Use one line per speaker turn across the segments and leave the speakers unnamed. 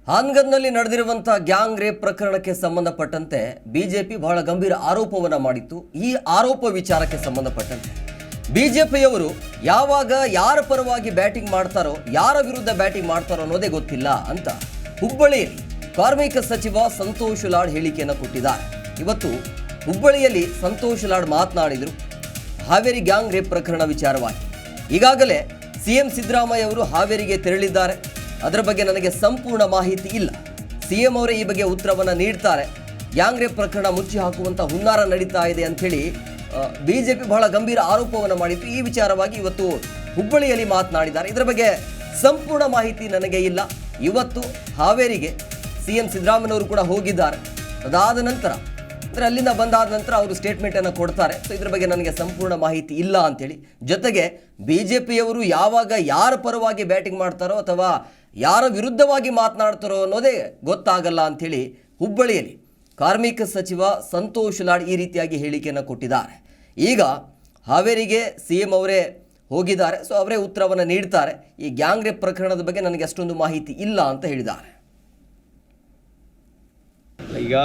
ಹಾನಗಲ್ನಲ್ಲಿ ನಡೆದಿರುವಂತಹ gang rape ಪ್ರಕರಣಕ್ಕೆ ಸಂಬಂಧಪಟ್ಟಂತೆ ಬಿಜೆಪಿ ಬಹಳ ಗಂಭೀರ ಆರೋಪವನ್ನ ಮಾಡಿತ್ತು. ಈ ಆರೋಪ ವಿಚಾರಕ್ಕೆ ಸಂಬಂಧಪಟ್ಟಂತೆ ಬಿಜೆಪಿಯವರು ಯಾವಾಗ ಯಾರ ಪರವಾಗಿ ಬ್ಯಾಟಿಂಗ್ ಮಾಡ್ತಾರೋ, ಯಾರ ವಿರುದ್ಧ ಬ್ಯಾಟಿಂಗ್ ಮಾಡ್ತಾರೋ ಅನ್ನೋದೇ ಗೊತ್ತಿಲ್ಲ ಅಂತ ಹುಬ್ಬಳ್ಳಿಯಲ್ಲಿ ಕಾರ್ಮಿಕ ಸಚಿವ ಸಂತೋಷ್ ಲಾಡ್ ಹೇಳಿಕೆಯನ್ನು ಕೊಟ್ಟಿದ್ದಾರೆ. ಇವತ್ತು ಹುಬ್ಬಳ್ಳಿಯಲ್ಲಿ ಸಂತೋಷ್ ಲಾಡ್ ಮಾತನಾಡಿದರು ಹಾವೇರಿ ಗ್ಯಾಂಗ್ ರೇಪ್ ಪ್ರಕರಣ ವಿಚಾರವಾಗಿ. ಈಗಾಗಲೇ ಸಿಎಂ ಸಿದ್ದರಾಮಯ್ಯ ಅವರು ಹಾವೇರಿಗೆ ತೆರಳಿದ್ದಾರೆ. ಅದರ ಬಗ್ಗೆ ನನಗೆ ಸಂಪೂರ್ಣ ಮಾಹಿತಿ ಇಲ್ಲ. ಸಿಎಂ ಅವರೇ ಈ ಬಗ್ಗೆ ಉತ್ತರವನ್ನು ನೀಡ್ತಾರೆ. ಗ್ಯಾಂಗ್ ರೇಪ್ ಪ್ರಕರಣ ಮುಚ್ಚಿ ಹಾಕುವಂಥ ಹುನ್ನಾರ ನಡೀತಾ ಇದೆ ಅಂಥೇಳಿ ಬಿಜೆಪಿ ಬಹಳ ಗಂಭೀರ ಆರೋಪವನ್ನು ಮಾಡಿತ್ತು. ಈ ವಿಚಾರವಾಗಿ ಇವತ್ತು ಹುಬ್ಬಳ್ಳಿಯಲ್ಲಿ ಮಾತನಾಡಿದ್ದಾರೆ. ಇದರ ಬಗ್ಗೆ ಸಂಪೂರ್ಣ ಮಾಹಿತಿ ನನಗೆ ಇಲ್ಲ. ಇವತ್ತು ಹಾವೇರಿಗೆ ಸಿಎಂ ಸಿದ್ದರಾಮಯ್ಯವರು ಕೂಡ ಹೋಗಿದ್ದಾರೆ. ಅದಾದ ನಂತರ ಅಂದರೆ ಅಲ್ಲಿಂದ ಬಂದಾದ ನಂತರ ಅವರು ಸ್ಟೇಟ್ಮೆಂಟನ್ನು ಕೊಡ್ತಾರೆ. ಸೊ ಇದ್ರ ಬಗ್ಗೆ ನನಗೆ ಸಂಪೂರ್ಣ ಮಾಹಿತಿ ಇಲ್ಲ ಅಂಥೇಳಿ, ಜೊತೆಗೆ ಬಿಜೆಪಿಯವರು ಯಾವಾಗ ಯಾರ ಪರವಾಗಿ ಬ್ಯಾಟಿಂಗ್ ಮಾಡ್ತಾರೋ ಅಥವಾ ಯಾರ ವಿರುದ್ಧವಾಗಿ ಮಾತನಾಡ್ತಾರೋ ಅನ್ನೋದೇ ಗೊತ್ತಾಗಲ್ಲ ಅಂಥೇಳಿ ಹುಬ್ಬಳ್ಳಿಯಲ್ಲಿ ಕಾರ್ಮಿಕ ಸಚಿವ ಸಂತೋಷ್ ಲಾಡ್ ಈ ರೀತಿಯಾಗಿ ಹೇಳಿಕೆಯನ್ನು ಕೊಟ್ಟಿದ್ದಾರೆ. ಈಗ ಹಾವೇರಿಗೆ ಸಿಎಂ ಅವರೇ ಹೋಗಿದ್ದಾರೆ. ಸೊ ಅವರೇ ಉತ್ತರವನ್ನು ನೀಡ್ತಾರೆ. ಈ ಗ್ಯಾಂಗ್ ರೇಪ್ ಪ್ರಕರಣದ ಬಗ್ಗೆ ನನಗೆ ಅಷ್ಟೊಂದು ಮಾಹಿತಿ ಇಲ್ಲ ಅಂತ ಹೇಳಿದ್ದಾರೆ.
ಈಗ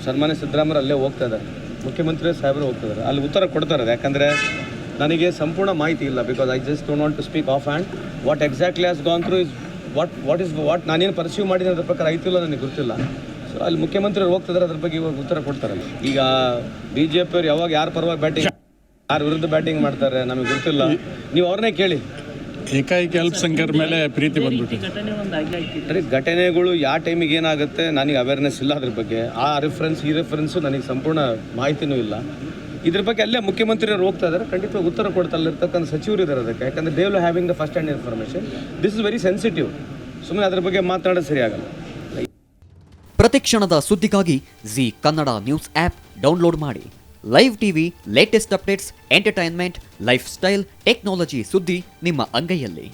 ಸನ್ಮಾನ್ಯ ಸಿದ್ದರಾಮಯ್ಯ ಅಲ್ಲೇ ಹೋಗ್ತಾ ಇದ್ದಾರೆ, ಮುಖ್ಯಮಂತ್ರಿ ಸಾಹೇಬರು ಹೋಗ್ತಾ ಇದ್ದಾರೆ, ಅಲ್ಲಿ ಉತ್ತರ ಕೊಡ್ತಾರೆ. ಯಾಕಂದರೆ ನನಗೆ ಸಂಪೂರ್ಣ ಮಾಹಿತಿ ಇಲ್ಲ. Because I just don't want to speak off hand. What exactly has gone through is what ನಾನೇನು ಪರ್ಸ್ಯೂ ಮಾಡಿದ್ದೀನಿ ಅದ್ರ ಪ್ರಕಾರ ಆಯ್ತಿಲ್ಲ ನನಗೆ ಗೊತ್ತಿಲ್ಲ. ಸೊ ಅಲ್ಲಿ ಮುಖ್ಯಮಂತ್ರಿ ಹೋಗ್ತಿದ್ದಾರೆ, ಅದ್ರ ಬಗ್ಗೆ ಇವಾಗ ಉತ್ತರ ಕೊಡ್ತಾರಲ್ಲ. ಈಗ ಬಿ ಜೆ ಪಿಯವ್ರು ಯಾವಾಗ ಯಾರ ಪರವಾಗಿ ಬ್ಯಾಟಿಂಗ್, ಯಾರ ವಿರುದ್ಧ ಬ್ಯಾಟಿಂಗ್ ಮಾಡ್ತಾರೆ ನಮಗೆ ಗೊತ್ತಿಲ್ಲ. ನೀವು ಅವ್ರನ್ನೇ ಕೇಳಿ.
ಏಕಾಏಕಿ ಅಲ್ಪಸಂಖ್ಯಾತರ ಮೇಲೆ ಪ್ರೀತಿ ಬಂದ್ಬಿಟ್ಟಿದೆ.
ಘಟನೆಗಳು ಯಾವ ಟೈಮಿಗೆ ಏನಾಗುತ್ತೆ ನನಗೆ ಅವೇರ್ನೆಸ್ ಇಲ್ಲ. ಅದ್ರ ಬಗ್ಗೆ ಆ ರೆಫರೆನ್ಸ್ ಈ ರೆಫರೆನ್ಸು ನನಗೆ ಸಂಪೂರ್ಣ ಮಾಹಿತಿನೂ ಇಲ್ಲ. ಇದ್ರ ಬಗ್ಗೆ ಅಲ್ಲೇ ಮುಖ್ಯಮಂತ್ರಿಯವರು ಹೋಗ್ತಾ ಇದ್ದಾರೆ, ಖಂಡಿತವಾಗಿ ಉತ್ತರ ಕೊಡ್ತಾ ಇರ್ತಕ್ಕಂಥ ಸಚಿವರು ಇದ್ದಾರೆ ಅದಕ್ಕೆ. ಯಾಕಂದರೆ they will having the first hand information. This is very sensitive. ಸುಮ್ಮನೆ ಅದ್ರ ಬಗ್ಗೆ ಮಾತಾಡೋದು ಸರಿಯಾಗಲ್ಲ.
ಪ್ರತಿಕ್ಷಣದ ಸುದ್ದಿಗಾಗಿ Zee Kannada news app download ಮಾಡಿ. Live TV, latest updates, entertainment, lifestyle, technology ಸುದ್ದಿ ನಿಮ್ಮ ಅಂಗೈಯಲ್ಲಿ.